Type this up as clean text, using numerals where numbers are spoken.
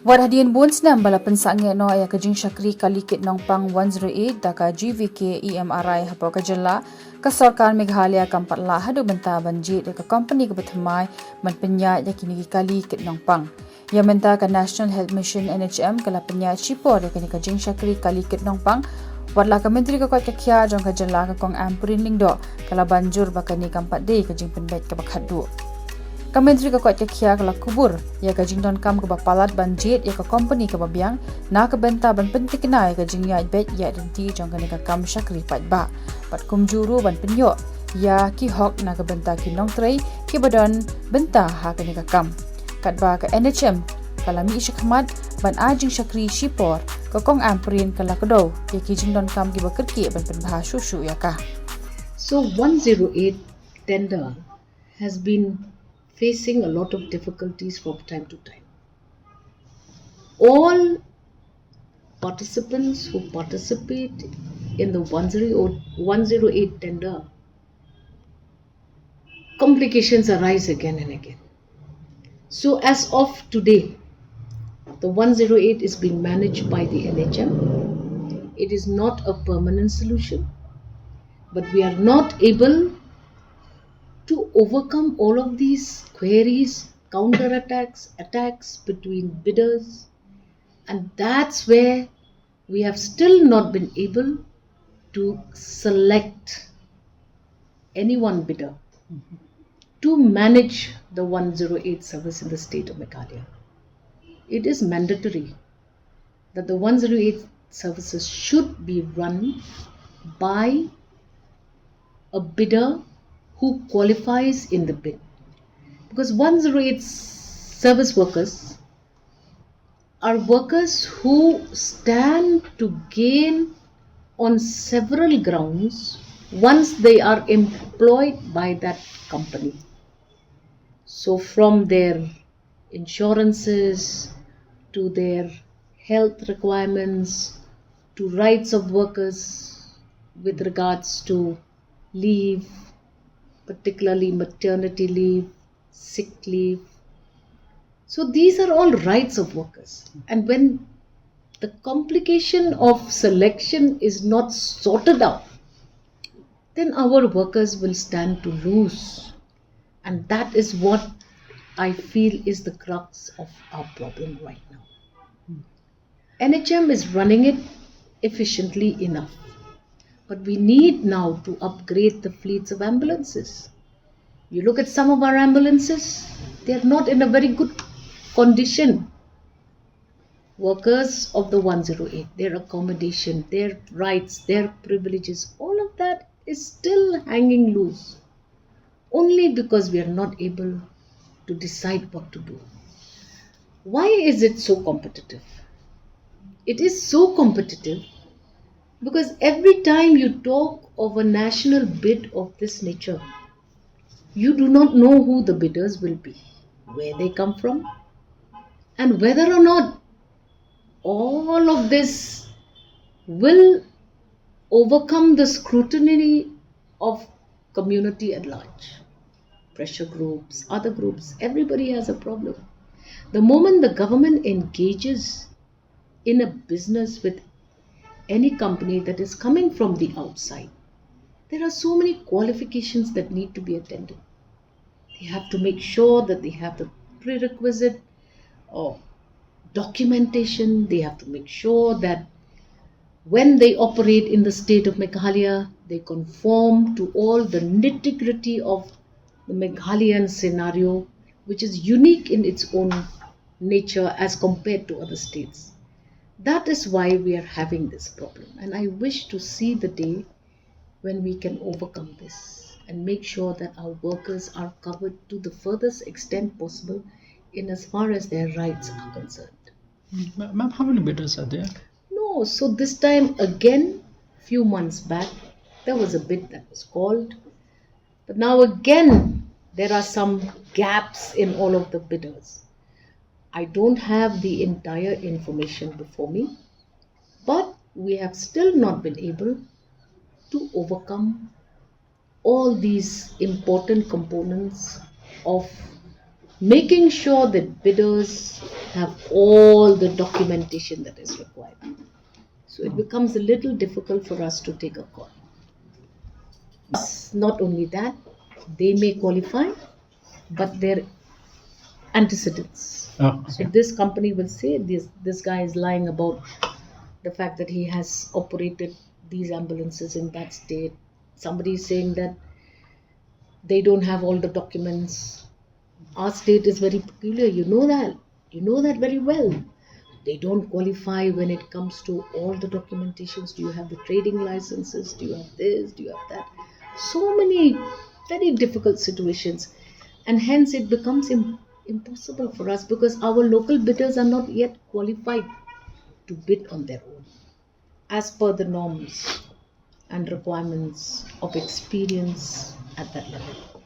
Wat hadian buns nam balapan sange no ya kajing syakri kalikit nong pang 108 daka GVK EMRI hapo ka Jylla ka Sorkar Meghalaya kampat la hadu benta banjit ka company ka bathamai man Pyniaid ya kini kalikit nong pang. Ya menta ka National Health Mission NHM kala Pyniaid Shipor ya kini kajing syakri kalikit nong pang wadla ka menteri ka kwat ka kya jong ka Jylla ka kong ampurin lingdo kala banjur bakani kampat dei kajing penbet ka bakhadu. Kementeri ka kwat kia kala kubur ya kajing don kam ke bapalat banjit ya ka company ka babiang na ka benta ban pentik na ya kajing ya bet ya denti jong ka kam syakri pat ba pat kum juru ban penyo ya ki hok na ka benta ki nong trei ki badon benta ha ka kam kat ba ka NHM kala mi syakmat ban ajing syakri shipor ka kong amprin kala kedo ya ki jing don kam ki bakerki ban penbah shushu ya ka. So 108 tender has been facing a lot of difficulties from time to time. All participants who participate in the 108 tender, complications arise again and again. So as of today, the 108 is being managed by the NHM. It is not a permanent solution, but we are not able to overcome all of these queries, counterattacks, attacks between bidders, and that's where we have still not been able to select any one bidder to manage the 108 service in the state of Meghalaya. It is mandatory that the 108 services should be run by a bidder who qualifies in the bid. Because 108 service workers are workers who stand to gain on several grounds once they are employed by that company. So from their insurances to their health requirements to rights of workers with regards to leave, particularly maternity leave, sick leave. So these are all rights of workers. And when the complication of selection is not sorted out, then our workers will stand to lose. And that is what I feel is the crux of our problem right now. NHM is running it efficiently enough. But we need now to upgrade the fleets of ambulances. You look at some of our ambulances, they are not in a very good condition. Workers of the 108, their accommodation, their rights, their privileges, all of that is still hanging loose. Only because we are not able to decide what to do. Why is it so competitive? It is so competitive because every time you talk of a national bid of this nature, you do not know who the bidders will be, where they come from, and whether or not all of this will overcome the scrutiny of community at large. Pressure groups, other groups, everybody has a problem. The moment the government engages in a business with any company that is coming from the outside, there are so many qualifications that need to be attended. They have to make sure that they have the prerequisite of documentation. They have to make sure that when they operate in the state of Meghalaya, they conform to all the nitty-gritty of the Meghalayan scenario, which is unique in its own nature as compared to other states. That is why we are having this problem. And I wish to see the day when we can overcome this and make sure that our workers are covered to the furthest extent possible in as far as their rights are concerned. Ma'am, how many bidders are there? No, so this time again, few months back, there was a bid that was called. But now again, there are some gaps in all of the bidders. I don't have the entire information before me, but we have still not been able to overcome all these important components of making sure that bidders have all the documentation that is required. So it becomes a little difficult for us to take a call. Not only that, they may qualify, but their antecedents. Oh, So okay. this company will say this guy is lying about the fact that he has operated these ambulances in that state. Somebody is saying that they don't have all the documents. Our state is very peculiar. You know that. You know that very well. They don't qualify when it comes to all the documentations. Do you have the trading licenses? Do you have this? Do you have that? So many very difficult situations. And hence it becomes impossible for us because our local bidders are not yet qualified to bid on their own as per the norms and requirements of experience at that level.